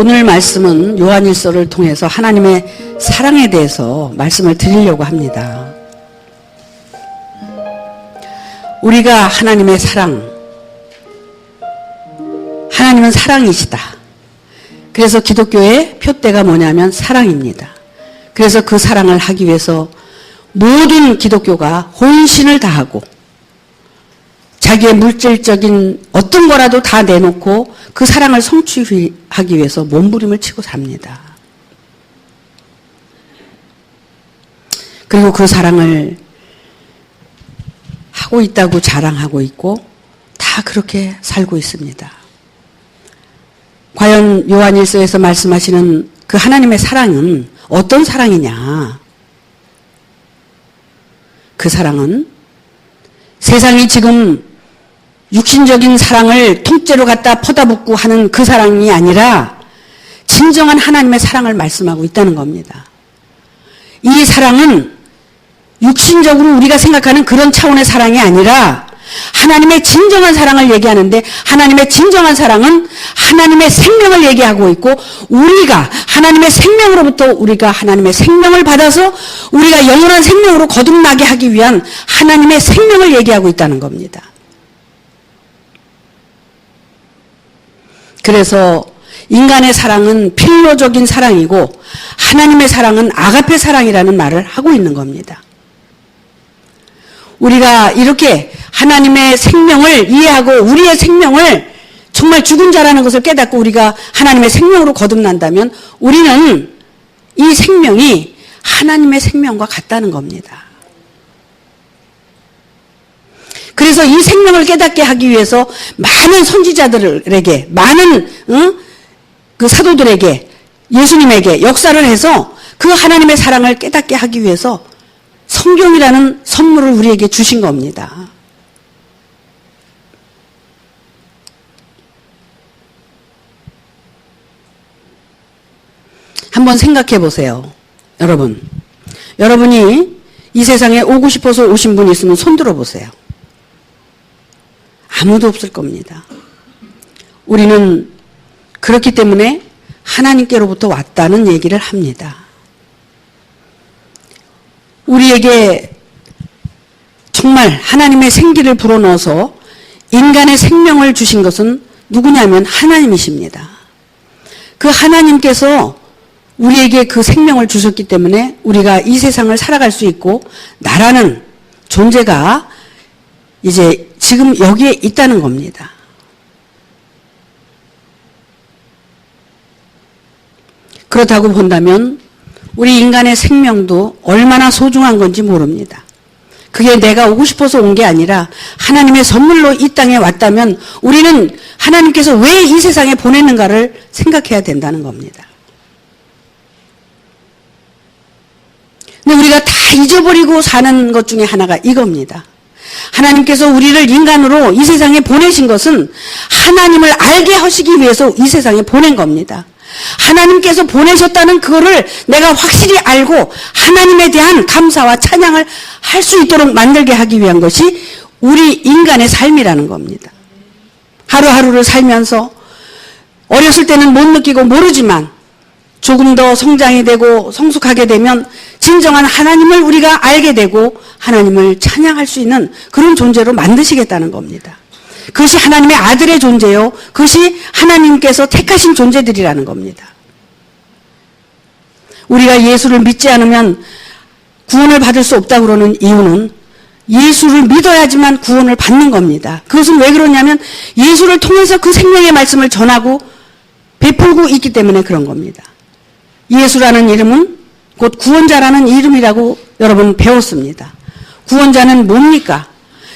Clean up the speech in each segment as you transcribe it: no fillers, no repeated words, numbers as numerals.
오늘 말씀은 요한일서를 통해서 하나님의 사랑에 대해서 말씀을 드리려고 합니다. 우리가 하나님의 사랑, 하나님은 사랑이시다. 그래서 기독교의 표대가 뭐냐면 사랑입니다. 그래서 그 사랑을 하기 위해서 모든 기독교가 혼신을 다하고 자기의 물질적인 어떤 거라도 다 내놓고 그 사랑을 성취하기 위해서 몸부림을 치고 삽니다. 그리고 그 사랑을 하고 있다고 자랑하고 있고 다 그렇게 살고 있습니다. 과연 요한일서에서 말씀하시는 그 하나님의 사랑은 어떤 사랑이냐? 그 사랑은 세상이 지금 육신적인 사랑을 통째로 갖다 퍼다붓고 하는 그 사랑이 아니라 진정한 하나님의 사랑을 말씀하고 있다는 겁니다. 이 사랑은 육신적으로 우리가 생각하는 그런 차원의 사랑이 아니라 하나님의 진정한 사랑을 얘기하는데, 하나님의 진정한 사랑은 하나님의 생명을 얘기하고 있고, 우리가 하나님의 생명으로부터 우리가 하나님의 생명을 받아서 우리가 영원한 생명으로 거듭나게 하기 위한 하나님의 생명을 얘기하고 있다는 겁니다. 그래서 인간의 사랑은 필로적인 사랑이고 하나님의 사랑은 아가페 사랑이라는 말을 하고 있는 겁니다. 우리가 이렇게 하나님의 생명을 이해하고 우리의 생명을 정말 죽은 자라는 것을 깨닫고 우리가 하나님의 생명으로 거듭난다면 우리는 이 생명이 하나님의 생명과 같다는 겁니다. 그래서 이 생명을 깨닫게 하기 위해서 많은 선지자들에게, 많은 그 사도들에게, 예수님에게 역사를 해서 그 하나님의 사랑을 깨닫게 하기 위해서 성경이라는 선물을 우리에게 주신 겁니다. 한번 생각해 보세요. 여러분이 이 세상에 오고 싶어서 오신 분이 있으면 손 들어 보세요. 아무도 없을 겁니다. 우리는 그렇기 때문에 하나님께로부터 왔다는 얘기를 합니다. 우리에게 정말 하나님의 생기를 불어넣어서 인간의 생명을 주신 것은 누구냐면 하나님이십니다. 그 하나님께서 우리에게 그 생명을 주셨기 때문에 우리가 이 세상을 살아갈 수 있고 나라는 존재가 이제 지금 여기에 있다는 겁니다. 그렇다고 본다면 우리 인간의 생명도 얼마나 소중한 건지 모릅니다. 그게 내가 오고 싶어서 온 게 아니라 하나님의 선물로 이 땅에 왔다면 우리는 하나님께서 왜 이 세상에 보냈는가를 생각해야 된다는 겁니다. 근데 우리가 다 잊어버리고 사는 것 중에 하나가 이겁니다. 하나님께서 우리를 인간으로 이 세상에 보내신 것은 하나님을 알게 하시기 위해서 이 세상에 보낸 겁니다. 하나님께서 보내셨다는 그거를 내가 확실히 알고 하나님에 대한 감사와 찬양을 할 수 있도록 만들게 하기 위한 것이 우리 인간의 삶이라는 겁니다. 하루하루를 살면서 어렸을 때는 못 느끼고 모르지만 조금 더 성장이 되고 성숙하게 되면 진정한 하나님을 우리가 알게 되고 하나님을 찬양할 수 있는 그런 존재로 만드시겠다는 겁니다. 그것이 하나님의 아들의 존재요. 그것이 하나님께서 택하신 존재들이라는 겁니다. 우리가 예수를 믿지 않으면 구원을 받을 수 없다고 그러는 이유는 예수를 믿어야지만 구원을 받는 겁니다. 그것은 왜 그러냐면 예수를 통해서 그 생명의 말씀을 전하고 베풀고 있기 때문에 그런 겁니다. 예수라는 이름은 곧 구원자라는 이름이라고 여러분 배웠습니다. 구원자는 뭡니까?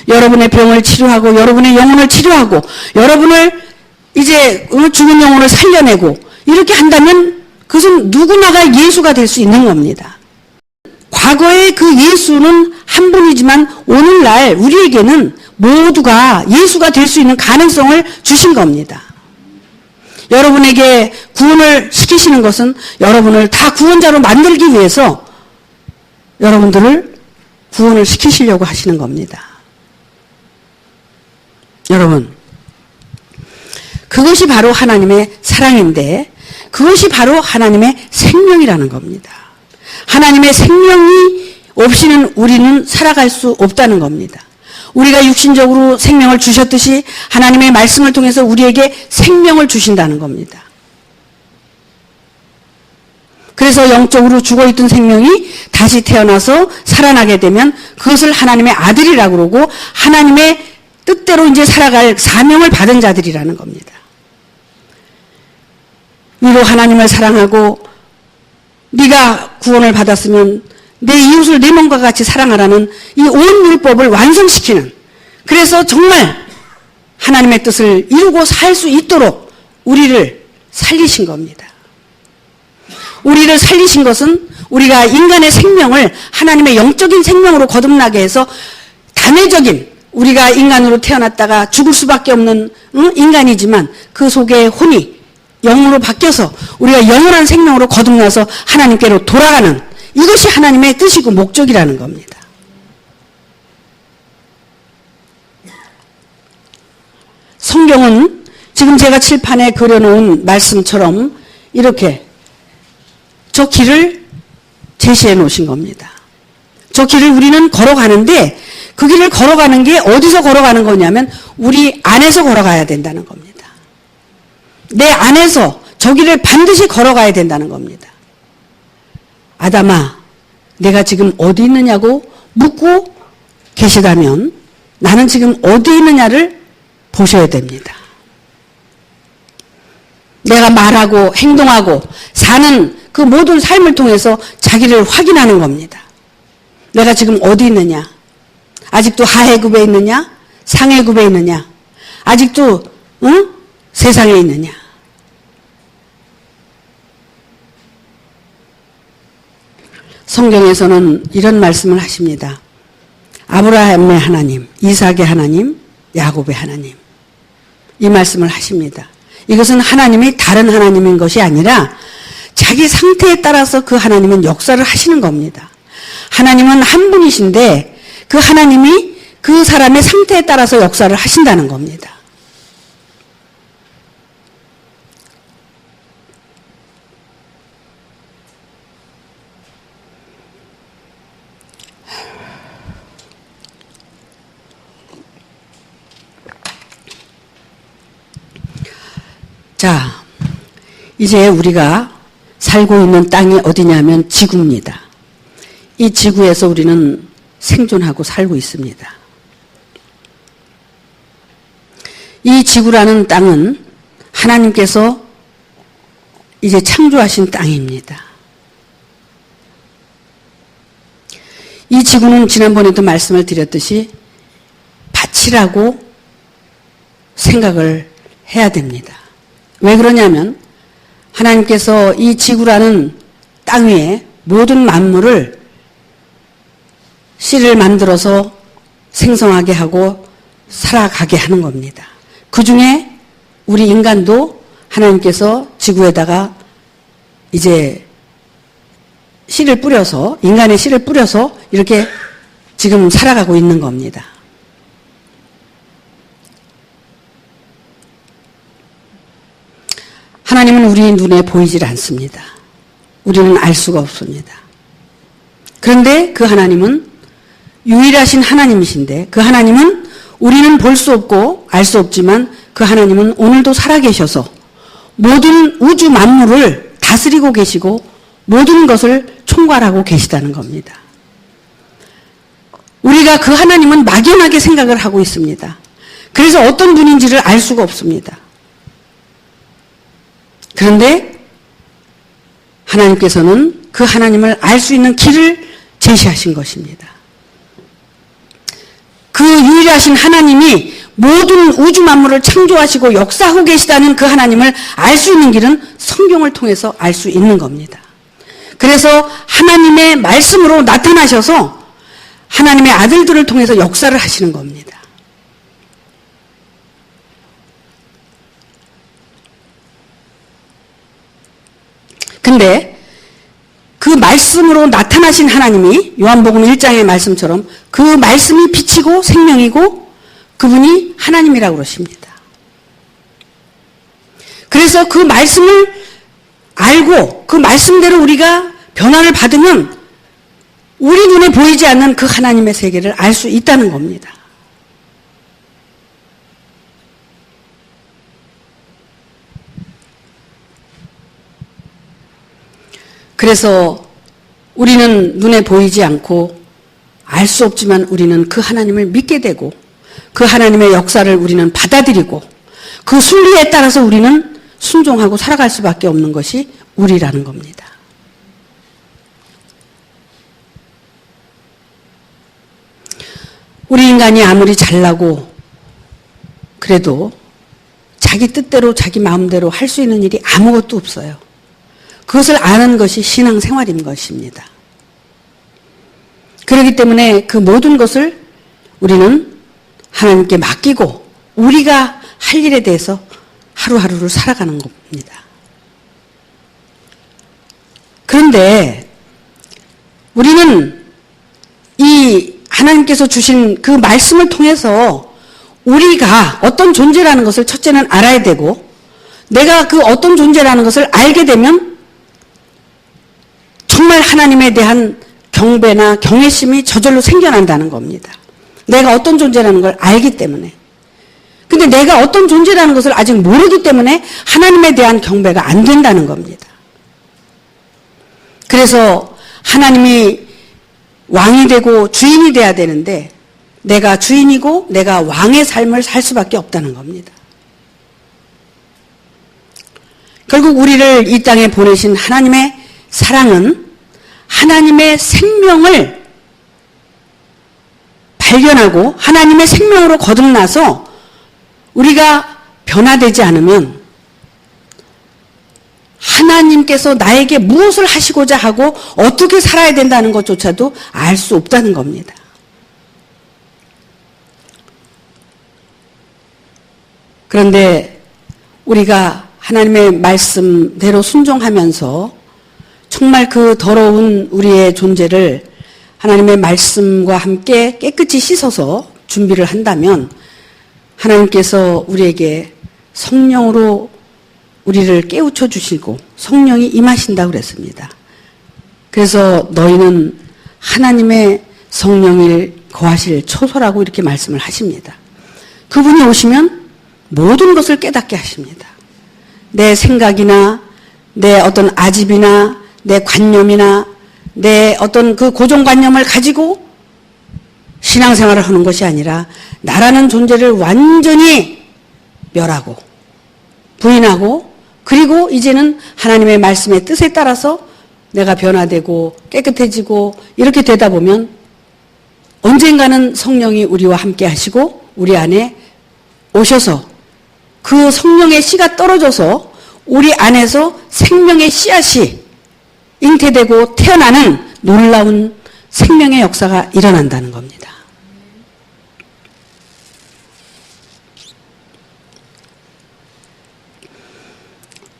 여러분의 병을 치료하고 여러분의 영혼을 치료하고 여러분을 이제 죽은 영혼을 살려내고 이렇게 한다면 그것은 누구나가 예수가 될 수 있는 겁니다. 과거의 그 예수는 한 분이지만 오늘날 우리에게는 모두가 예수가 될 수 있는 가능성을 주신 겁니다. 여러분에게 구원을 시키시는 것은 여러분을 다 구원자로 만들기 위해서 여러분들을 구원을 시키시려고 하시는 겁니다. 여러분, 그것이 바로 하나님의 사랑인데 그것이 바로 하나님의 생명이라는 겁니다. 하나님의 생명이 없이는 우리는 살아갈 수 없다는 겁니다. 우리가 육신적으로 생명을 주셨듯이 하나님의 말씀을 통해서 우리에게 생명을 주신다는 겁니다. 그래서 영적으로 죽어있던 생명이 다시 태어나서 살아나게 되면 그것을 하나님의 아들이라고 그러고 하나님의 뜻대로 이제 살아갈 사명을 받은 자들이라는 겁니다. 위로 하나님을 사랑하고 네가 구원을 받았으면 내 이웃을 내 몸과 같이 사랑하라는 이 온 율법을 완성시키는, 그래서 정말 하나님의 뜻을 이루고 살 수 있도록 우리를 살리신 겁니다. 우리를 살리신 것은 우리가 인간의 생명을 하나님의 영적인 생명으로 거듭나게 해서 단회적인, 우리가 인간으로 태어났다가 죽을 수밖에 없는 인간이지만 그 속에 혼이 영으로 바뀌어서 우리가 영원한 생명으로 거듭나서 하나님께로 돌아가는, 이것이 하나님의 뜻이고 목적이라는 겁니다. 성경은 지금 제가 칠판에 그려놓은 말씀처럼 이렇게 저 길을 제시해 놓으신 겁니다. 저 길을 우리는 걸어가는데 그 길을 걸어가는 게 어디서 걸어가는 거냐면 우리 안에서 걸어가야 된다는 겁니다. 내 안에서 저 길을 반드시 걸어가야 된다는 겁니다. 아담아, 내가 지금 어디 있느냐고 묻고 계시다면 나는 지금 어디 있느냐를 보셔야 됩니다. 내가 말하고 행동하고 사는 그 모든 삶을 통해서 자기를 확인하는 겁니다. 내가 지금 어디 있느냐? 아직도 하해급에 있느냐? 상해급에 있느냐? 아직도 세상에 있느냐? 성경에서는 이런 말씀을 하십니다. 아브라함의 하나님, 이삭의 하나님, 야곱의 하나님, 이 말씀을 하십니다. 이것은 하나님이 다른 하나님인 것이 아니라 자기 상태에 따라서 그 하나님은 역사를 하시는 겁니다. 하나님은 한 분이신데 그 하나님이 그 사람의 상태에 따라서 역사를 하신다는 겁니다. 자, 이제 우리가 살고 있는 땅이 어디냐면 지구입니다. 이 지구에서 우리는 생존하고 살고 있습니다. 이 지구라는 땅은 하나님께서 이제 창조하신 땅입니다. 이 지구는 지난번에도 말씀을 드렸듯이 밭이라고 생각을 해야 됩니다. 왜 그러냐면 하나님께서 이 지구라는 땅 위에 모든 만물을 씨를 만들어서 생성하게 하고 살아가게 하는 겁니다. 그 중에 우리 인간도 하나님께서 지구에다가 이제 씨를 뿌려서, 인간의 씨를 뿌려서 이렇게 지금 살아가고 있는 겁니다. 하나님은 우리 눈에 보이질 않습니다. 우리는 알 수가 없습니다. 그런데 그 하나님은 유일하신 하나님이신데 그 하나님은 우리는 볼 수 없고 알 수 없지만 그 하나님은 오늘도 살아계셔서 모든 우주 만물을 다스리고 계시고 모든 것을 총괄하고 계시다는 겁니다. 우리가 그 하나님은 막연하게 생각을 하고 있습니다. 그래서 어떤 분인지를 알 수가 없습니다. 그런데 하나님께서는 그 하나님을 알 수 있는 길을 제시하신 것입니다. 그 유일하신 하나님이 모든 우주 만물을 창조하시고 역사하고 계시다는 그 하나님을 알 수 있는 길은 성경을 통해서 알 수 있는 겁니다. 그래서 하나님의 말씀으로 나타나셔서 하나님의 아들들을 통해서 역사를 하시는 겁니다. 근데 그 말씀으로 나타나신 하나님이 요한복음 1장의 말씀처럼 그 말씀이 빛이고 생명이고 그분이 하나님이라고 그러십니다. 그래서 그 말씀을 알고 그 말씀대로 우리가 변화를 받으면 우리 눈에 보이지 않는 그 하나님의 세계를 알 수 있다는 겁니다. 그래서 우리는 눈에 보이지 않고 알 수 없지만 우리는 그 하나님을 믿게 되고 그 하나님의 역사를 우리는 받아들이고 그 순리에 따라서 우리는 순종하고 살아갈 수밖에 없는 것이 우리라는 겁니다. 우리 인간이 아무리 잘나고 그래도 자기 뜻대로 자기 마음대로 할 수 있는 일이 아무것도 없어요. 그것을 아는 것이 신앙생활인 것입니다. 그렇기 때문에 그 모든 것을 우리는 하나님께 맡기고 우리가 할 일에 대해서 하루하루를 살아가는 겁니다. 그런데 우리는 이 하나님께서 주신 그 말씀을 통해서 우리가 어떤 존재라는 것을 첫째는 알아야 되고 내가 그 어떤 존재라는 것을 알게 되면 정말 하나님에 대한 경배나 경외심이 저절로 생겨난다는 겁니다. 내가 어떤 존재라는 걸 알기 때문에. 근데 내가 어떤 존재라는 것을 아직 모르기 때문에 하나님에 대한 경배가 안 된다는 겁니다. 그래서 하나님이 왕이 되고 주인이 돼야 되는데 내가 주인이고 내가 왕의 삶을 살 수밖에 없다는 겁니다. 결국 우리를 이 땅에 보내신 하나님의 사랑은 하나님의 생명을 발견하고 하나님의 생명으로 거듭나서 우리가 변화되지 않으면 하나님께서 나에게 무엇을 하시고자 하고 어떻게 살아야 된다는 것조차도 알 수 없다는 겁니다. 그런데 우리가 하나님의 말씀대로 순종하면서 정말 그 더러운 우리의 존재를 하나님의 말씀과 함께 깨끗이 씻어서 준비를 한다면 하나님께서 우리에게 성령으로 우리를 깨우쳐 주시고 성령이 임하신다고 그랬습니다. 그래서 너희는 하나님의 성령을 거하실 초소라고 이렇게 말씀을 하십니다. 그분이 오시면 모든 것을 깨닫게 하십니다. 내 생각이나 내 어떤 아집이나 내 관념이나 내 어떤 그 고정관념을 가지고 신앙생활을 하는 것이 아니라 나라는 존재를 완전히 멸하고 부인하고 그리고 이제는 하나님의 말씀의 뜻에 따라서 내가 변화되고 깨끗해지고 이렇게 되다 보면 언젠가는 성령이 우리와 함께 하시고 우리 안에 오셔서 그 성령의 씨가 떨어져서 우리 안에서 생명의 씨앗이 잉태되고 태어나는 놀라운 생명의 역사가 일어난다는 겁니다.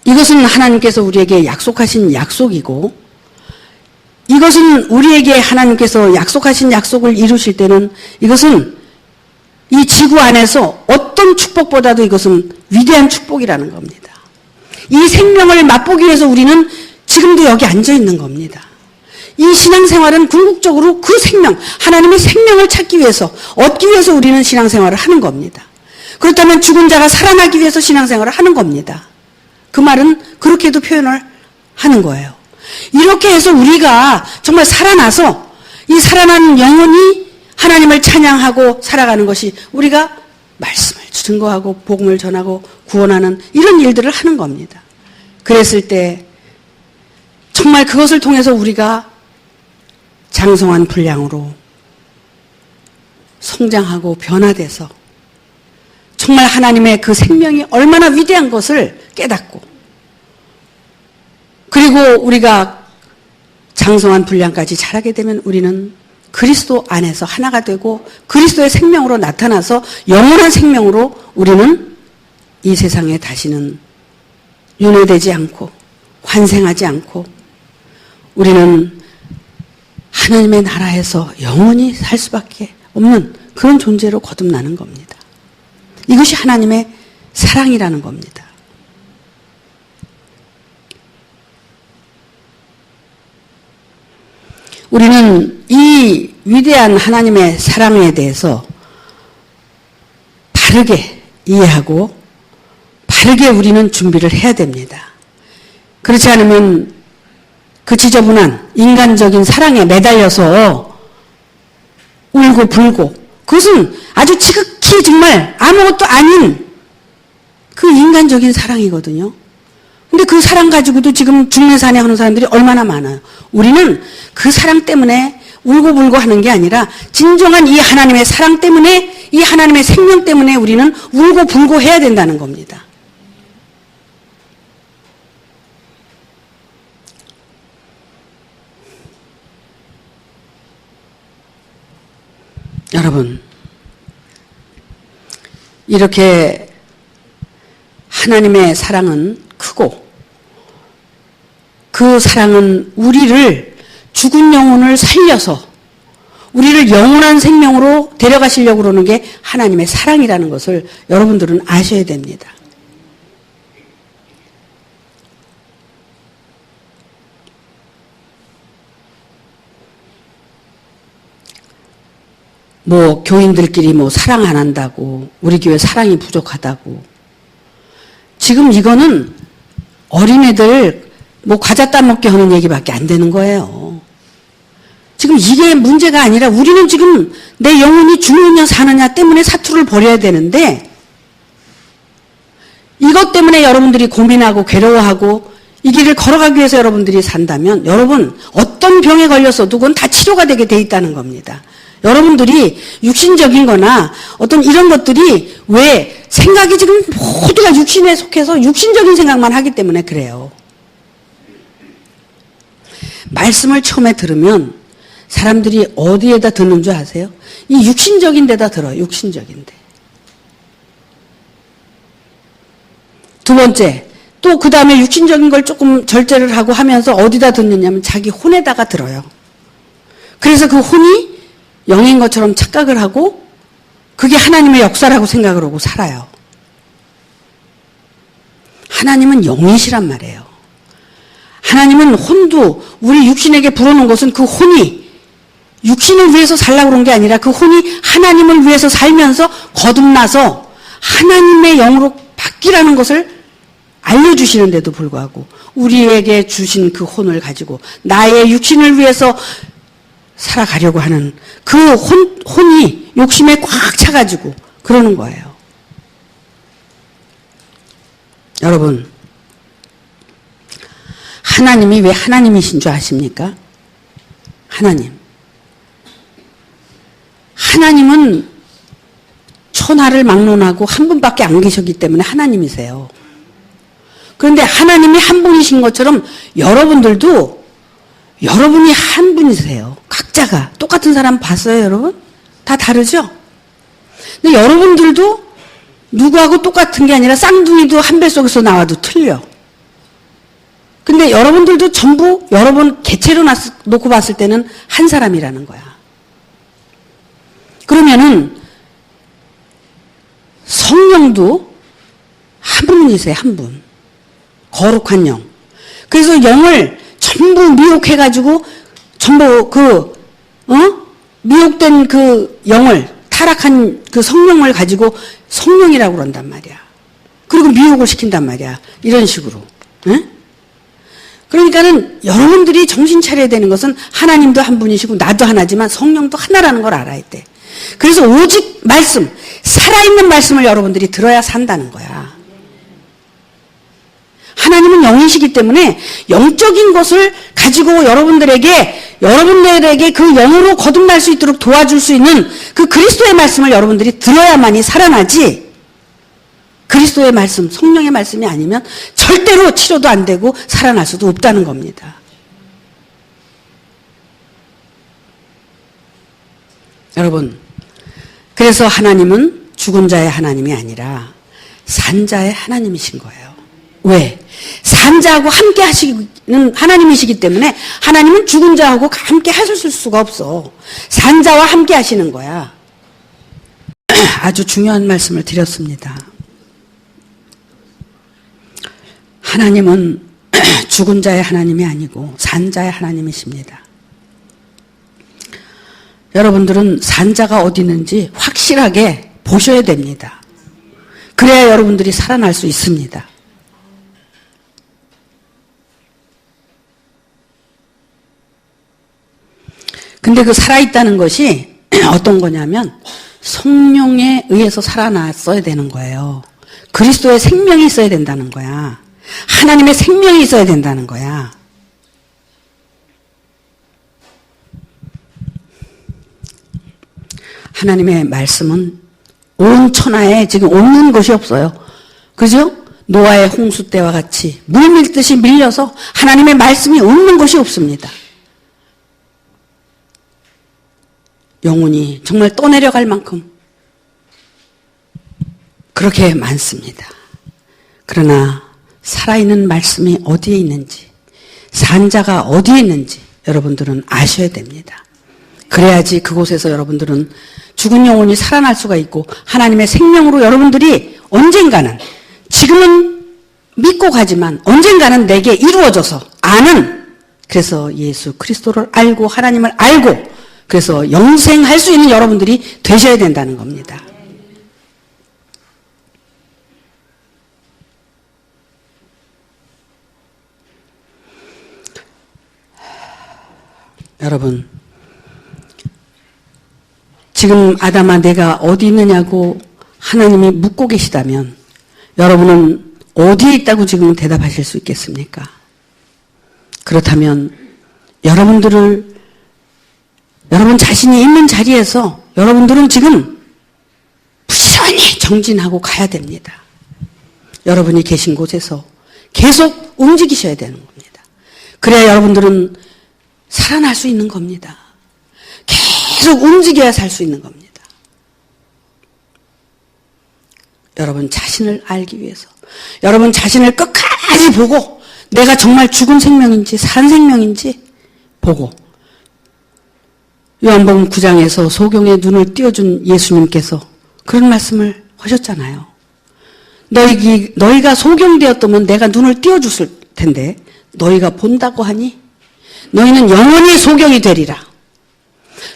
이것은 하나님께서 우리에게 약속하신 약속이고 이것은 우리에게 하나님께서 약속하신 약속을 이루실 때는 이것은 이 지구 안에서 어떤 축복보다도 이것은 위대한 축복이라는 겁니다. 이 생명을 맛보기 위해서 우리는 지금도 여기 앉아 있는 겁니다. 이 신앙생활은 궁극적으로 그 생명, 하나님의 생명을 찾기 위해서, 얻기 위해서 우리는 신앙생활을 하는 겁니다. 그렇다면 죽은 자가 살아나기 위해서 신앙생활을 하는 겁니다. 그 말은 그렇게도 표현을 하는 거예요. 이렇게 해서 우리가 정말 살아나서 이 살아난 영혼이 하나님을 찬양하고 살아가는 것이 우리가 말씀을 증거하고 복음을 전하고 구원하는 이런 일들을 하는 겁니다. 그랬을 때 정말 그것을 통해서 우리가 장성한 분량으로 성장하고 변화돼서 정말 하나님의 그 생명이 얼마나 위대한 것을 깨닫고 그리고 우리가 장성한 분량까지 자라게 되면 우리는 그리스도 안에서 하나가 되고 그리스도의 생명으로 나타나서 영원한 생명으로 우리는 이 세상에 다시는 윤회되지 않고 환생하지 않고 우리는 하나님의 나라에서 영원히 살 수밖에 없는 그런 존재로 거듭나는 겁니다. 이것이 하나님의 사랑이라는 겁니다. 우리는 이 위대한 하나님의 사랑에 대해서 바르게 이해하고 바르게 우리는 준비를 해야 됩니다. 그렇지 않으면 그 지저분한 인간적인 사랑에 매달려서 울고 불고, 그것은 아주 지극히 정말 아무것도 아닌 그 인간적인 사랑이거든요. 근데 그 사랑 가지고도 지금 중내산에 하는 사람들이 얼마나 많아요. 우리는 그 사랑 때문에 울고불고 하는 게 아니라 진정한 이 하나님의 사랑 때문에, 이 하나님의 생명 때문에 우리는 울고불고 해야 된다는 겁니다. 여러분, 이렇게 하나님의 사랑은 크고, 그 사랑은 우리를, 죽은 영혼을 살려서 우리를 영원한 생명으로 데려가시려고 그러는 게 하나님의 사랑이라는 것을 여러분들은 아셔야 됩니다. 뭐 교인들끼리 뭐 사랑 안 한다고, 우리 교회 사랑이 부족하다고. 지금 이거는 어린애들 뭐 과자 따먹게 하는 얘기밖에 안 되는 거예요. 지금 이게 문제가 아니라 우리는 지금 내 영혼이 죽느냐 사느냐 때문에 사투를 벌여야 되는데, 이것 때문에 여러분들이 고민하고 괴로워하고 이 길을 걸어가기 위해서 여러분들이 산다면, 여러분 어떤 병에 걸렸어도 그건 다 치료가 되게 돼 있다는 겁니다. 여러분들이 육신적인 거나 어떤 이런 것들이, 왜 생각이 지금 모두가 육신에 속해서 육신적인 생각만 하기 때문에 그래요. 말씀을 처음에 들으면 사람들이 어디에다 듣는 줄 아세요? 이 육신적인 데다 들어요. 육신적인 데. 두 번째, 또 그 다음에 육신적인 걸 조금 절제를 하고 하면서 어디다 듣느냐면 자기 혼에다가 들어요. 그래서 그 혼이 영인 것처럼 착각을 하고 그게 하나님의 역사라고 생각을 하고 살아요. 하나님은 영이시란 말이에요. 하나님은 혼도 우리 육신에게 불어놓은 것은 그 혼이 육신을 위해서 살라고 그런 게 아니라 그 혼이 하나님을 위해서 살면서 거듭나서 하나님의 영으로 바뀌라는 것을 알려주시는데도 불구하고 우리에게 주신 그 혼을 가지고 나의 육신을 위해서 살아가려고 하는 그 혼이 욕심에 꽉 차가지고 그러는 거예요. 여러분, 하나님이 왜 하나님이신 줄 아십니까? 하나님은 천하를 막론하고 한 분밖에 안 계셨기 때문에 하나님이세요. 그런데 하나님이 한 분이신 것처럼 여러분들도 여러분이 한 분이세요. 각자가. 똑같은 사람 봤어요, 여러분? 다 다르죠? 근데 여러분들도 누구하고 똑같은 게 아니라 쌍둥이도 한 뱃속에서 나와도 틀려. 근데 여러분들도 전부 여러분 개체로 놓고 봤을 때는 한 사람이라는 거야. 그러면은 성령도 한 분이세요, 한 분. 거룩한 영. 그래서 영을 전부 미혹해가지고 전부 미혹된 그 영을, 타락한 그 성령을 가지고 성령이라고 그런단 말이야. 그리고 미혹을 시킨단 말이야. 이런 식으로. 응? 그러니까는 여러분들이 정신 차려야 되는 것은 하나님도 한 분이시고 나도 하나지만 성령도 하나라는 걸 알아야 돼. 그래서 오직 말씀, 살아있는 말씀을 여러분들이 들어야 산다는 거야. 하나님은 영이시기 때문에 영적인 것을 가지고 여러분들에게 그 영으로 거듭날 수 있도록 도와줄 수 있는 그 그리스도의 말씀을 여러분들이 들어야만이 살아나지, 그리스도의 말씀, 성령의 말씀이 아니면 절대로 치료도 안 되고 살아날 수도 없다는 겁니다. 여러분, 그래서 하나님은 죽은 자의 하나님이 아니라 산 자의 하나님이신 거예요. 왜? 산 자하고 함께 하시는 하나님이시기 때문에 하나님은 죽은 자하고 함께 하실 수가 없어. 산 자와 함께 하시는 거야. 아주 중요한 말씀을 드렸습니다. 하나님은 죽은 자의 하나님이 아니고 산 자의 하나님이십니다. 여러분들은 산자가 어디 있는지 확실하게 보셔야 됩니다. 그래야 여러분들이 살아날 수 있습니다. 근데 그 살아있다는 것이 어떤 거냐면 성령에 의해서 살아났어야 되는 거예요. 그리스도의 생명이 있어야 된다는 거야. 하나님의 생명이 있어야 된다는 거야. 하나님의 말씀은 온 천하에 지금 없는 것이 없어요. 그죠? 노아의 홍수 때와 같이 물 밀듯이 밀려서 하나님의 말씀이 없는 것이 없습니다. 영혼이 정말 떠내려갈 만큼 그렇게 많습니다. 그러나 살아있는 말씀이 어디에 있는지, 산자가 어디에 있는지 여러분들은 아셔야 됩니다. 그래야지 그곳에서 여러분들은 죽은 영혼이 살아날 수가 있고 하나님의 생명으로 여러분들이 언젠가는, 지금은 믿고 가지만 언젠가는 내게 이루어져서 아는, 그래서 예수 그리스도를 알고 하나님을 알고 그래서 영생할 수 있는 여러분들이 되셔야 된다는 겁니다. 여러분, 지금 아담아 내가 어디 있느냐고 하나님이 묻고 계시다면 여러분은 어디에 있다고 지금 대답하실 수 있겠습니까? 그렇다면 여러분 자신이 있는 자리에서 여러분들은 지금 부지런히 정진하고 가야 됩니다. 여러분이 계신 곳에서 계속 움직이셔야 되는 겁니다. 그래야 여러분들은 살아날 수 있는 겁니다. 계속 움직여야 살 수 있는 겁니다. 여러분 자신을 알기 위해서, 여러분 자신을 끝까지 보고 내가 정말 죽은 생명인지 산 생명인지 보고, 요한복음 9장에서 소경의 눈을 띄워준 예수님께서 그런 말씀을 하셨잖아요. 너희가 소경되었다면 내가 눈을 띄워줬을 텐데 너희가 본다고 하니 너희는 영원히 소경이 되리라.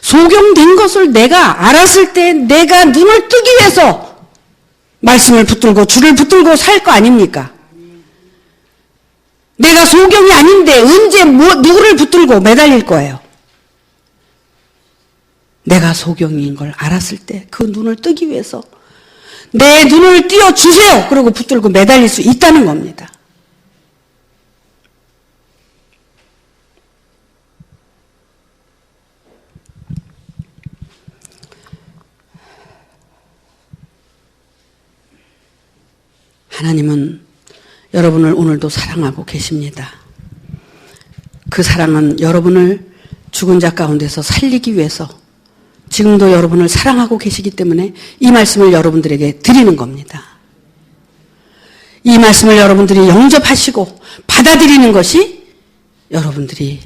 소경된 것을 내가 알았을 때 내가 눈을 뜨기 위해서 말씀을 붙들고 줄을 붙들고 살 거 아닙니까? 내가 소경이 아닌데 언제 누구를 붙들고 매달릴 거예요? 내가 소경인 걸 알았을 때 그 눈을 뜨기 위해서 내 눈을 띄워주세요. 그러고 붙들고 매달릴 수 있다는 겁니다. 하나님은 여러분을 오늘도 사랑하고 계십니다. 그 사랑은 여러분을 죽은 자 가운데서 살리기 위해서 지금도 여러분을 사랑하고 계시기 때문에 이 말씀을 여러분들에게 드리는 겁니다. 이 말씀을 여러분들이 영접하시고 받아들이는 것이 여러분들이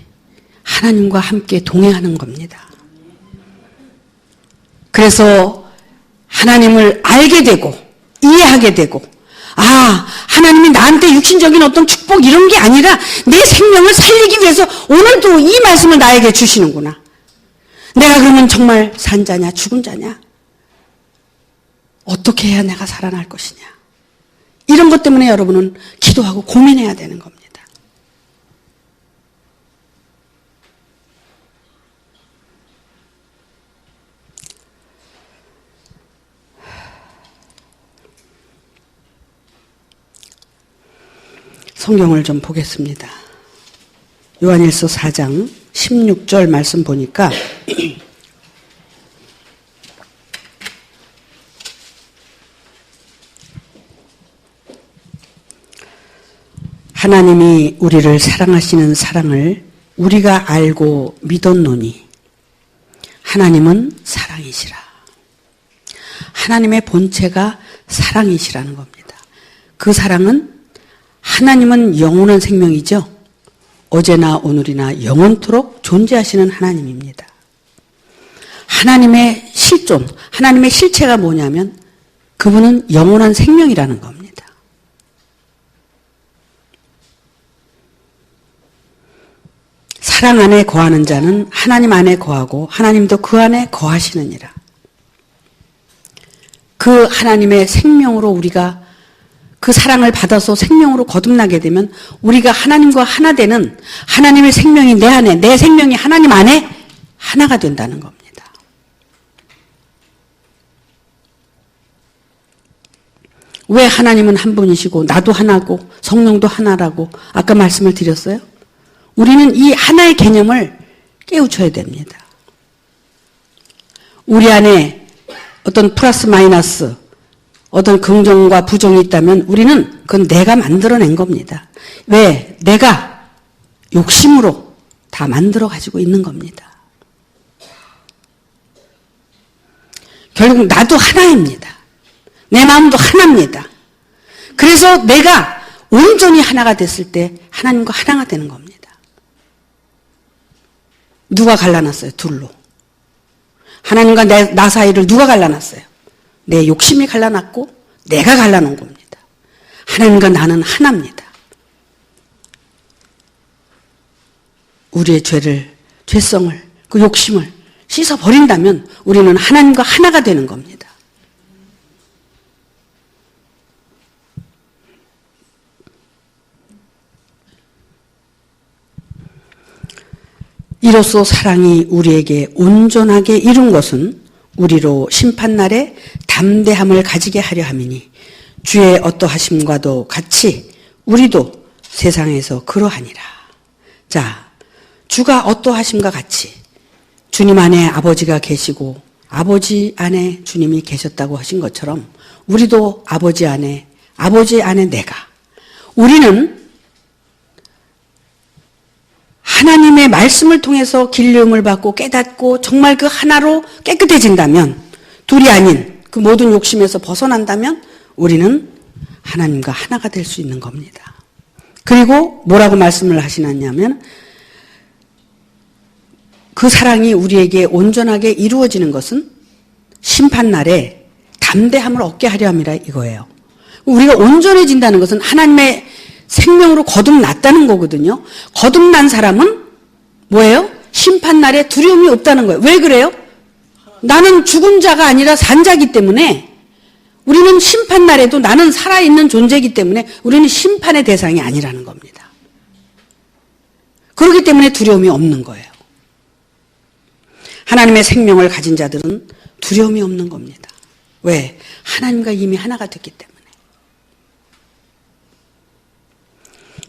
하나님과 함께 동행하는 겁니다. 그래서 하나님을 알게 되고 이해하게 되고, 하나님이 나한테 육신적인 어떤 축복 이런 게 아니라 내 생명을 살리기 위해서 오늘도 이 말씀을 나에게 주시는구나. 내가 그러면 정말 산 자냐 죽은 자냐? 어떻게 해야 내가 살아날 것이냐? 이런 것 때문에 여러분은 기도하고 고민해야 되는 겁니다. 성경을 좀 보겠습니다. 요한일서 4장 16절 말씀 보니까 하나님이 우리를 사랑하시는 사랑을 우리가 알고 믿었노니 하나님은 사랑이시라. 하나님의 본체가 사랑이시라는 겁니다. 그 사랑은, 하나님은 영원한 생명이죠. 어제나 오늘이나 영원토록 존재하시는 하나님입니다. 하나님의 실존, 하나님의 실체가 뭐냐면 그분은 영원한 생명이라는 겁니다. 사랑 안에 거하는 자는 하나님 안에 거하고 하나님도 그 안에 거하시느니라. 그 하나님의 생명으로 우리가 그 사랑을 받아서 생명으로 거듭나게 되면 우리가 하나님과 하나 되는 하나님의 생명이 내 안에, 내 생명이 하나님 안에 하나가 된다는 겁니다. 왜 하나님은 한 분이시고 나도 하나고 성령도 하나라고 아까 말씀을 드렸어요? 우리는 이 하나의 개념을 깨우쳐야 됩니다. 우리 안에 어떤 플러스 마이너스, 어떤 긍정과 부정이 있다면 우리는 그건 내가 만들어낸 겁니다. 왜? 내가 욕심으로 다 만들어 가지고 있는 겁니다. 결국 나도 하나입니다. 내 마음도 하나입니다. 그래서 내가 온전히 하나가 됐을 때 하나님과 하나가 되는 겁니다. 누가 갈라놨어요? 둘로. 하나님과 나 사이를 누가 갈라놨어요? 내 욕심이 갈라놨고 내가 갈라놓은 겁니다. 하나님과 나는 하나입니다. 우리의 죄성을, 그 욕심을 씻어버린다면 우리는 하나님과 하나가 되는 겁니다. 이로써 사랑이 우리에게 온전하게 이룬 것은 우리로 심판날에 담대함을 가지게 하려 함이니 주의 어떠하심과도 같이 우리도 세상에서 그러하니라. 자, 주가 어떠하심과 같이 주님 안에 아버지가 계시고 아버지 안에 주님이 계셨다고 하신 것처럼 우리도 아버지 안에 내가, 우리는 하나님의 말씀을 통해서 길림을 받고 깨닫고 정말 그 하나로 깨끗해진다면, 둘이 아닌 그 모든 욕심에서 벗어난다면 우리는 하나님과 하나가 될 수 있는 겁니다. 그리고 뭐라고 말씀을 하시느냐면 그 사랑이 우리에게 온전하게 이루어지는 것은 심판날에 담대함을 얻게 하려 함이라 이거예요. 우리가 온전해진다는 것은 하나님의 생명으로 거듭났다는 거거든요. 거듭난 사람은 뭐예요? 심판날에 두려움이 없다는 거예요. 왜 그래요? 나는 죽은 자가 아니라 산 자이기 때문에, 우리는 심판날에도 나는 살아있는 존재이기 때문에 우리는 심판의 대상이 아니라는 겁니다. 그렇기 때문에 두려움이 없는 거예요. 하나님의 생명을 가진 자들은 두려움이 없는 겁니다. 왜? 하나님과 이미 하나가 됐기 때문에.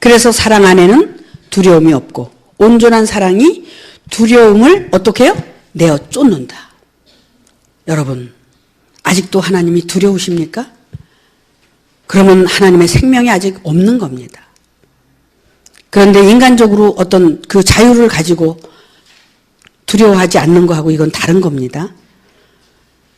그래서 사랑 안에는 두려움이 없고 온전한 사랑이 두려움을 어떻게 해요? 내어 쫓는다. 여러분, 아직도 하나님이 두려우십니까? 그러면 하나님의 생명이 아직 없는 겁니다. 그런데 인간적으로 어떤 그 자유를 가지고 두려워하지 않는 거하고 이건 다른 겁니다.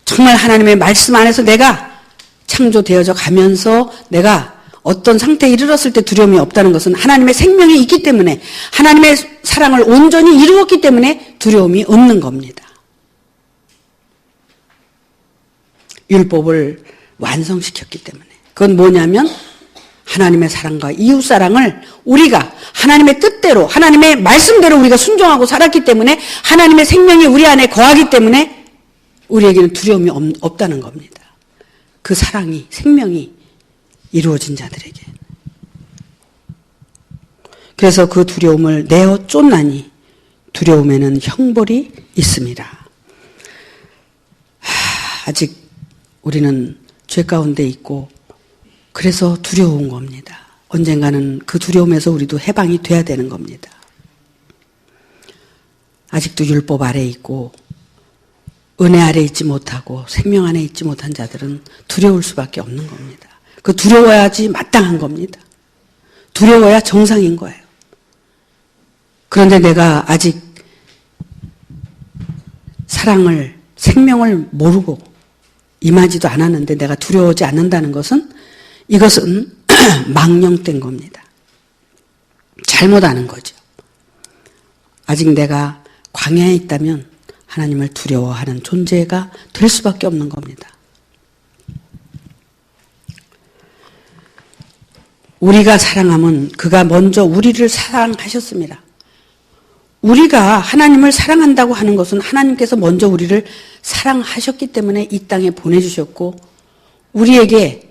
정말 하나님의 말씀 안에서 내가 창조되어져 가면서 내가 어떤 상태에 이르렀을 때 두려움이 없다는 것은 하나님의 생명이 있기 때문에, 하나님의 사랑을 온전히 이루었기 때문에 두려움이 없는 겁니다. 율법을 완성시켰기 때문에. 그건 뭐냐면 하나님의 사랑과 이웃 사랑을 우리가 하나님의 뜻대로, 하나님의 말씀대로 우리가 순종하고 살았기 때문에, 하나님의 생명이 우리 안에 거하기 때문에 우리에게는 두려움이 없다는 겁니다. 그 사랑이, 생명이 이루어진 자들에게. 그래서 그 두려움을 내어 쫓나니 두려움에는 형벌이 있습니다. 아직 우리는 죄 가운데 있고 그래서 두려운 겁니다. 언젠가는 그 두려움에서 우리도 해방이 돼야 되는 겁니다. 아직도 율법 아래 있고 은혜 아래 있지 못하고 생명 안에 있지 못한 자들은 두려울 수밖에 없는 겁니다. 그 두려워야지 마땅한 겁니다. 두려워야 정상인 거예요. 그런데 내가 아직 사랑을, 생명을 모르고 임하지도 않았는데 내가 두려워하지 않는다는 것은, 이것은 망령된 겁니다. 잘못 아는 거죠. 아직 내가 광야에 있다면 하나님을 두려워하는 존재가 될 수밖에 없는 겁니다. 우리가 사랑하면 그가 먼저 우리를 사랑하셨습니다. 우리가 하나님을 사랑한다고 하는 것은 하나님께서 먼저 우리를 사랑하셨기 때문에 이 땅에 보내주셨고 우리에게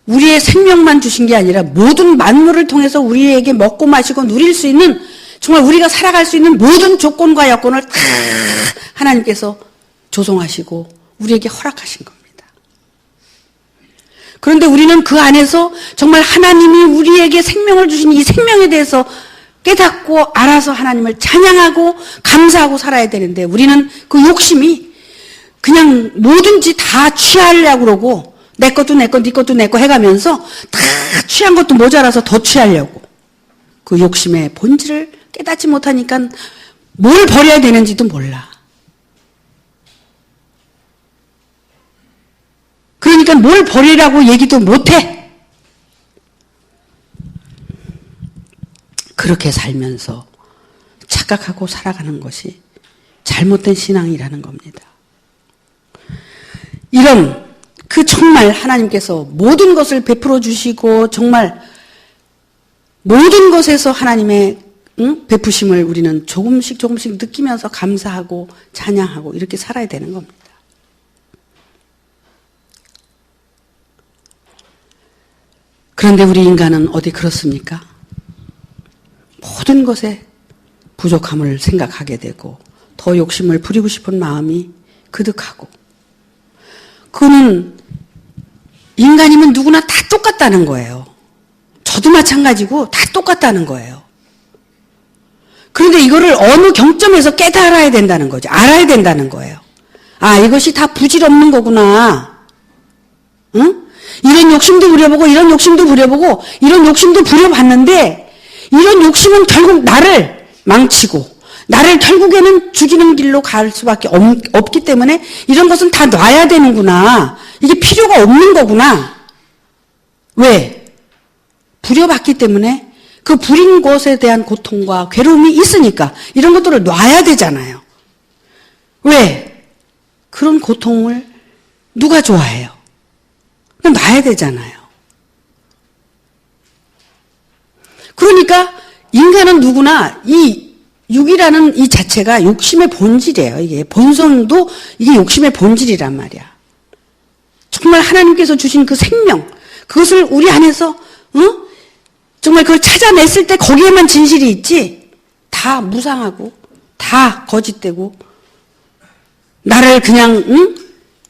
우리의 생명만 주신 게 아니라 모든 만물을 통해서 우리에게 먹고 마시고 누릴 수 있는 정말 우리가 살아갈 수 있는 모든 조건과 여건을 다 하나님께서 조성하시고 우리에게 허락하신 겁니다. 그런데 우리는 그 안에서 정말 하나님이 우리에게 생명을 주신 이 생명에 대해서 깨닫고 알아서 하나님을 찬양하고 감사하고 살아야 되는데 우리는 그 욕심이 그냥 뭐든지 다 취하려고 그러고 내 것도 내 거, 네 것도 내 거 해가면서 다 취한 것도 모자라서 더 취하려고 그 욕심의 본질을 깨닫지 못하니까 뭘 버려야 되는지도 몰라. 그러니까 뭘 버리라고 얘기도 못해. 그렇게 살면서 착각하고 살아가는 것이 잘못된 신앙이라는 겁니다. 이런 그 정말 하나님께서 모든 것을 베풀어 주시고 정말 모든 것에서 하나님의 베푸심을 우리는 조금씩 느끼면서 감사하고 찬양하고 이렇게 살아야 되는 겁니다. 그런데 우리 인간은 어디 그렇습니까? 모든 것에 부족함을 생각하게 되고 더 욕심을 부리고 싶은 마음이 그득하고 그는 인간이면 누구나 다 똑같다는 거예요. 저도 마찬가지고 다 똑같다는 거예요. 그런데 이거를 어느 경점에서 깨달아야 된다는 거죠. 알아야 된다는 거예요. 아, 이것이 다 부질없는 거구나. 응? 이런 욕심도 부려보고 이런 욕심도 부려보고 이런 욕심도 부려봤는데 이런 욕심은 결국 나를 망치고 나를 결국에는 죽이는 길로 갈 수밖에 없기 때문에 이런 것은 다 놔야 되는구나. 이게 필요가 없는 거구나. 왜? 부려봤기 때문에 그 부린 것에 대한 고통과 괴로움이 있으니까 이런 것들을 놔야 되잖아요. 왜? 그런 고통을 누가 좋아해요? 놔야 되잖아요. 그러니까 인간은 누구나 이 육이라는 이 자체가 욕심의 본질이에요. 이게 본성도 이게 욕심의 본질이란 말이야. 정말 하나님께서 주신 그 생명, 그것을 우리 안에서 정말 그걸 찾아냈을 때 거기에만 진실이 있지 다 무상하고 다 거짓되고 나를 그냥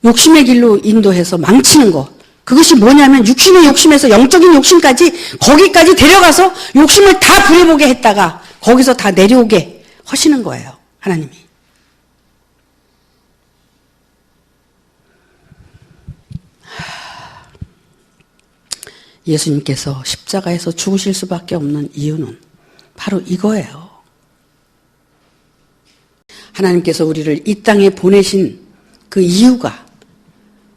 욕심의 길로 인도해서 망치는 것. 그것이 뭐냐면 육신의 욕심에서 영적인 욕심까지 거기까지 데려가서 욕심을 다 부려보게 했다가 거기서 다 내려오게 하시는 거예요. 하나님이. 예수님께서 십자가에서 죽으실 수밖에 없는 이유는 바로 이거예요. 하나님께서 우리를 이 땅에 보내신 그 이유가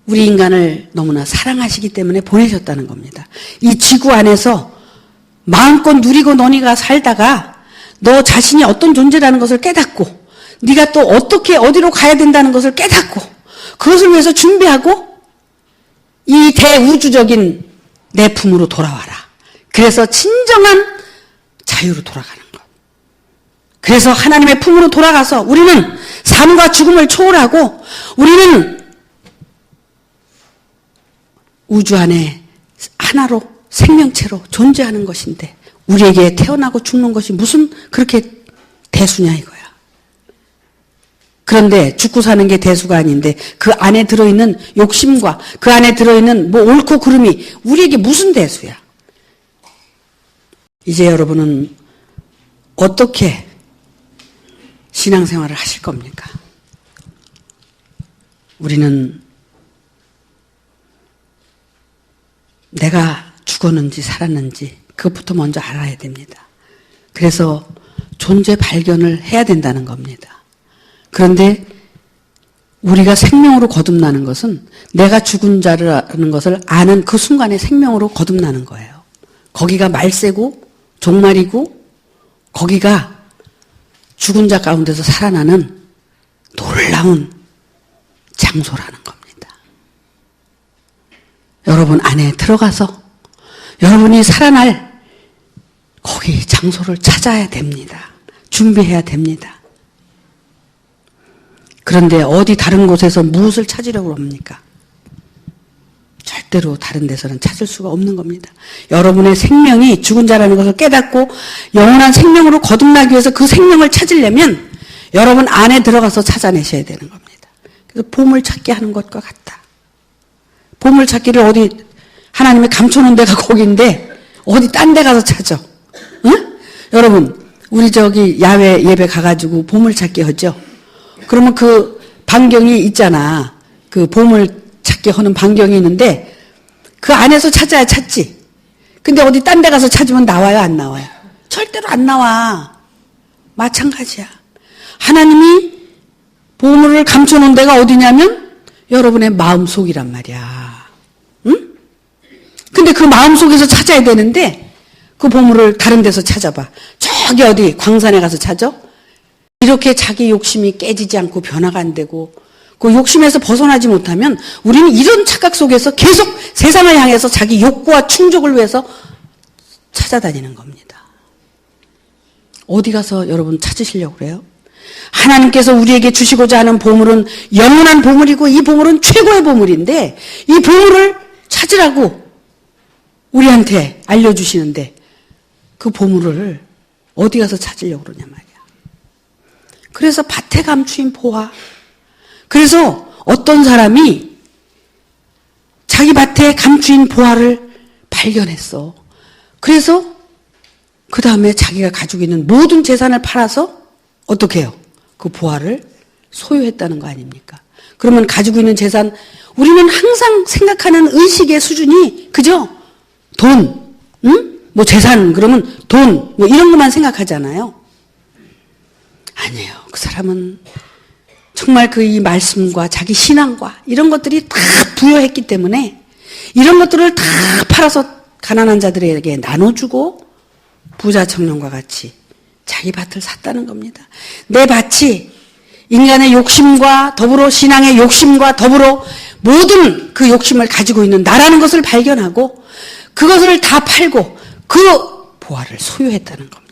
우리 인간을 너무나 사랑하시기 때문에 보내셨다는 겁니다. 이 지구 안에서 마음껏 누리고 너니가 살다가 너 자신이 어떤 존재라는 것을 깨닫고 네가 또 어떻게 어디로 가야 된다는 것을 깨닫고 그것을 위해서 준비하고 이 대우주적인 내 품으로 돌아와라. 그래서 진정한 자유로 돌아가는 것. 그래서 하나님의 품으로 돌아가서 우리는 삶과 죽음을 초월하고 우리는 우주 안에 하나로 생명체로 존재하는 것인데 우리에게 태어나고 죽는 것이 무슨 그렇게 대수냐 이거야. 그런데 죽고 사는 게 대수가 아닌데 그 안에 들어있는 욕심과 그 안에 들어있는 뭐 옳고 그름이 우리에게 무슨 대수야. 이제 여러분은 어떻게 신앙생활을 하실 겁니까? 우리는 내가 죽었는지 살았는지 그것부터 먼저 알아야 됩니다. 그래서 존재 발견을 해야 된다는 겁니다. 그런데 우리가 생명으로 거듭나는 것은 내가 죽은 자라는 것을 아는 그 순간에 생명으로 거듭나는 거예요. 거기가 말세고 종말이고 거기가 죽은 자 가운데서 살아나는 놀라운 장소라는 겁니다. 여러분 안에 들어가서 여러분이 살아날 거기 장소를 찾아야 됩니다. 준비해야 됩니다. 그런데 어디 다른 곳에서 무엇을 찾으려고 합니까? 절대로 다른 데서는 찾을 수가 없는 겁니다. 여러분의 생명이 죽은 자라는 것을 깨닫고 영원한 생명으로 거듭나기 위해서 그 생명을 찾으려면 여러분 안에 들어가서 찾아내셔야 되는 겁니다. 그래서 보물찾기 하는 것과 같다. 보물찾기를 어디 하나님이 감춰놓은 데가 거기인데 어디 딴 데 가서 찾아. 응? 여러분 우리 저기 야외 예배 가가지고 보물찾기 하죠. 그러면 그 반경이 있잖아. 그 보물찾기 하는 반경이 있는데 그 안에서 찾아야 찾지. 근데 어디 딴 데 가서 찾으면 나와요, 안 나와요? 절대로 안 나와. 마찬가지야. 하나님이 보물을 감춰놓은 데가 어디냐면 여러분의 마음속이란 말이야. 응? 근데 그 마음속에서 찾아야 되는데 그 보물을 다른 데서 찾아봐. 저기 어디 광산에 가서 찾아? 이렇게 자기 욕심이 깨지지 않고 변화가 안 되고 그 욕심에서 벗어나지 못하면 우리는 이런 착각 속에서 계속 세상을 향해서 자기 욕구와 충족을 위해서 찾아다니는 겁니다. 어디 가서 여러분 찾으시려고 그래요? 하나님께서 우리에게 주시고자 하는 보물은 영원한 보물이고 이 보물은 최고의 보물인데 이 보물을 찾으라고 우리한테 알려주시는데 그 보물을 어디 가서 찾으려고 그러냐 말이야. 그래서 밭에 감추인 보화. 그래서 어떤 사람이 자기 밭에 감추인 보화를 발견했어. 그래서 그 다음에 자기가 가지고 있는 모든 재산을 팔아서 어떻게 해요? 그 보화를 소유했다는 거 아닙니까? 그러면 가지고 있는 재산, 우리는 항상 생각하는 의식의 수준이 그죠? 돈, 응? 뭐 재산 그러면 돈, 뭐 이런 것만 생각하잖아요. 아니에요. 그 사람은 정말 그 이 말씀과 자기 신앙과 이런 것들이 다 부여했기 때문에 이런 것들을 다 팔아서 가난한 자들에게 나눠주고 부자 청년과 같이 자기 밭을 샀다는 겁니다. 내 밭이 인간의 욕심과 더불어 신앙의 욕심과 더불어 모든 그 욕심을 가지고 있는 나라는 것을 발견하고 그것을 다 팔고 그 보화를 소유했다는 겁니다.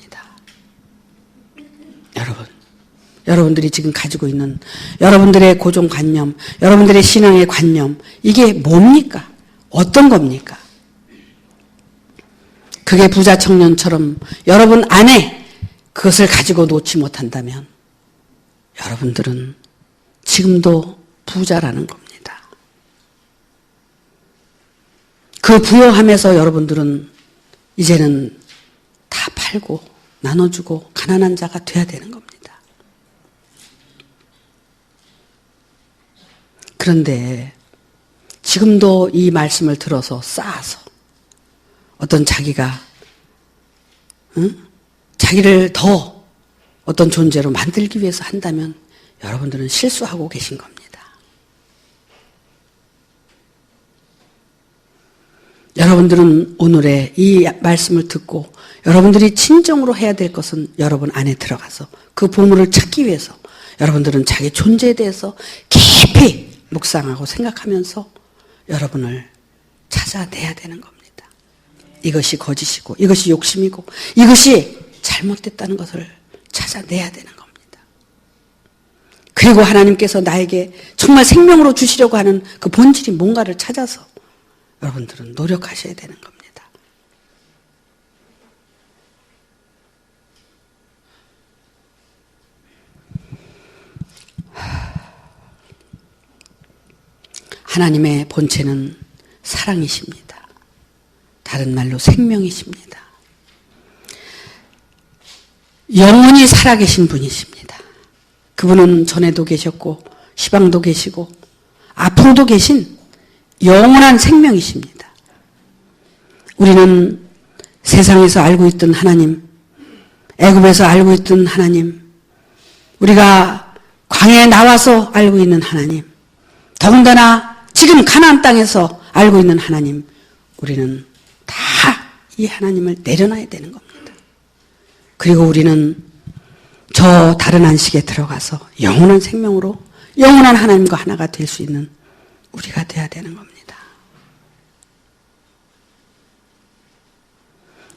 여러분들이 지금 가지고 있는 여러분들의 고정관념, 여러분들의 신앙의 관념, 이게 뭡니까? 어떤 겁니까? 그게 부자 청년처럼 여러분 안에 그것을 가지고 놓지 못한다면 여러분들은 지금도 부자라는 겁니다. 그 부여함에서 여러분들은 이제는 다 팔고 나눠주고 가난한 자가 돼야 되는 겁니다. 그런데 지금도 이 말씀을 들어서 쌓아서 어떤 자기가 자기를 더 어떤 존재로 만들기 위해서 한다면 여러분들은 실수하고 계신 겁니다. 여러분들은 오늘의 이 말씀을 듣고 여러분들이 진정으로 해야 될 것은 여러분 안에 들어가서 그 보물을 찾기 위해서 여러분들은 자기 존재에 대해서 깊이 묵상하고 생각하면서 여러분을 찾아내야 되는 겁니다. 이것이 거짓이고 이것이 욕심이고 이것이 잘못됐다는 것을 찾아내야 되는 겁니다. 그리고 하나님께서 나에게 정말 생명으로 주시려고 하는 그 본질이 뭔가를 찾아서 여러분들은 노력하셔야 되는 겁니다. 하나님의 본체는 사랑이십니다. 다른 말로 생명이십니다. 영원히 살아계신 분이십니다. 그분은 전에도 계셨고 시방도 계시고 앞으로도 계신 영원한 생명이십니다. 우리는 세상에서 알고 있던 하나님, 애굽에서 알고 있던 하나님, 우리가 광야에 나와서 알고 있는 하나님, 더군다나 지금 가나안 땅에서 알고 있는 하나님, 우리는 다 이 하나님을 내려놔야 되는 겁니다. 그리고 우리는 저 다른 안식에 들어가서 영원한 생명으로 영원한 하나님과 하나가 될 수 있는 우리가 돼야 되는 겁니다.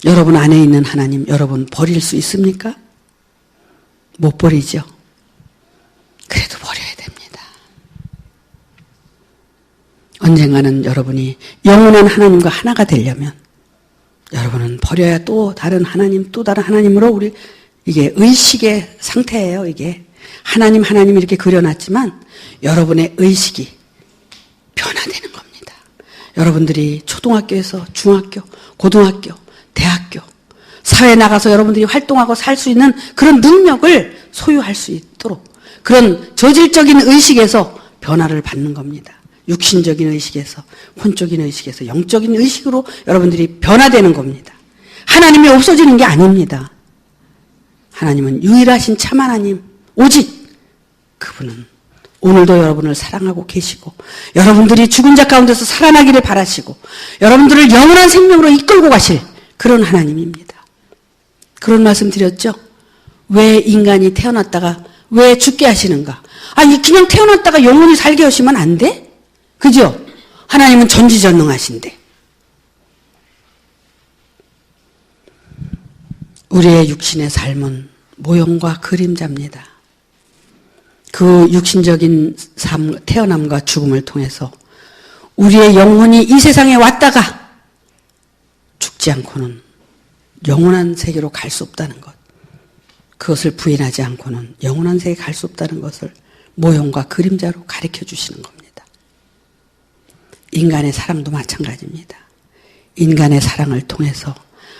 여러분 안에 있는 하나님, 여러분 버릴 수 있습니까? 못 버리죠. 그래도 버려야 됩니다. 언젠가는 여러분이 영원한 하나님과 하나가 되려면 여러분은 버려야 또 다른 하나님, 또 다른 하나님으로 이게 의식의 상태예요, 이게. 하나님 이렇게 그려놨지만 여러분의 의식이 변화되는 겁니다. 여러분들이 초등학교에서 중학교, 고등학교, 대학교, 사회에 나가서 여러분들이 활동하고 살 수 있는 그런 능력을 소유할 수 있도록 그런 저질적인 의식에서 변화를 받는 겁니다. 육신적인 의식에서, 혼적인 의식에서, 영적인 의식으로 여러분들이 변화되는 겁니다. 하나님이 없어지는 게 아닙니다. 하나님은 유일하신 참 하나님, 오직 그분은 오늘도 여러분을 사랑하고 계시고 여러분들이 죽은 자 가운데서 살아나기를 바라시고 여러분들을 영원한 생명으로 이끌고 가실 그런 하나님입니다. 그런 말씀 드렸죠? 왜 인간이 태어났다가 왜 죽게 하시는가? 아니 그냥 태어났다가 영원히 살게 하시면 안 돼? 그죠? 하나님은 전지전능하신데. 우리의 육신의 삶은 모형과 그림자입니다. 그 육신적인 삶, 태어남과 죽음을 통해서 우리의 영혼이 이 세상에 왔다가 죽지 않고는 영원한 세계로 갈 수 없다는 것. 그것을 부인하지 않고는 영원한 세계에 갈 수 없다는 것을 모형과 그림자로 가르쳐 주시는 겁니다. 인간의 사랑도 마찬가지입니다. 인간의 사랑을 통해서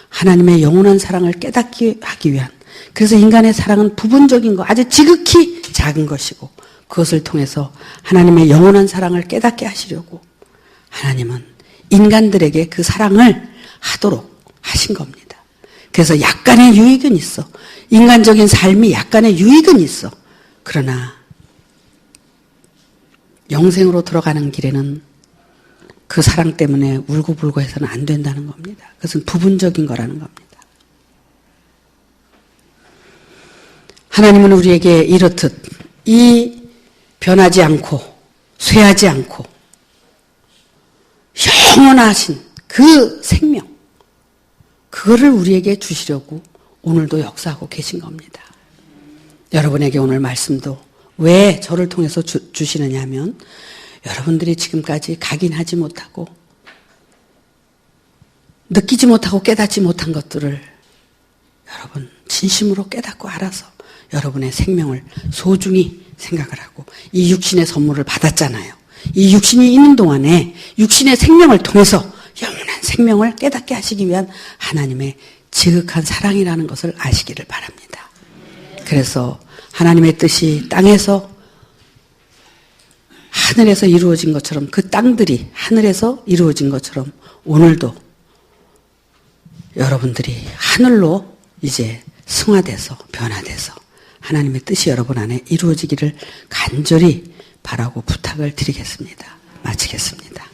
하나님의 영원한 사랑을 깨닫게 하기 위한, 그래서 인간의 사랑은 부분적인 것, 아주 지극히 작은 것이고 그것을 통해서 하나님의 영원한 사랑을 깨닫게 하시려고 하나님은 인간들에게 그 사랑을 하도록 하신 겁니다. 그래서 약간의 유익은 있어. 인간적인 삶이 약간의 유익은 있어. 그러나 영생으로 들어가는 길에는 그 사랑 때문에 울고불고 해서는 안 된다는 겁니다. 그것은 부분적인 거라는 겁니다. 하나님은 우리에게 이렇듯 이 변하지 않고 쇠하지 않고 영원하신 그 생명, 그거를 우리에게 주시려고 오늘도 역사하고 계신 겁니다. 여러분에게 오늘 말씀도 왜 저를 통해서 주시느냐 하면 여러분들이 지금까지 각인하지 못하고 느끼지 못하고 깨닫지 못한 것들을 여러분 진심으로 깨닫고 알아서 여러분의 생명을 소중히 생각을 하고 이 육신의 선물을 받았잖아요. 이 육신이 있는 동안에 육신의 생명을 통해서 영원한 생명을 깨닫게 하시기 위한 하나님의 지극한 사랑이라는 것을 아시기를 바랍니다. 그래서 하나님의 뜻이 땅에서 하늘에서 이루어진 것처럼 그 땅들이 하늘에서 이루어진 것처럼 오늘도 여러분들이 하늘로 이제 승화돼서 변화돼서 하나님의 뜻이 여러분 안에 이루어지기를 간절히 바라고 부탁을 드리겠습니다. 마치겠습니다.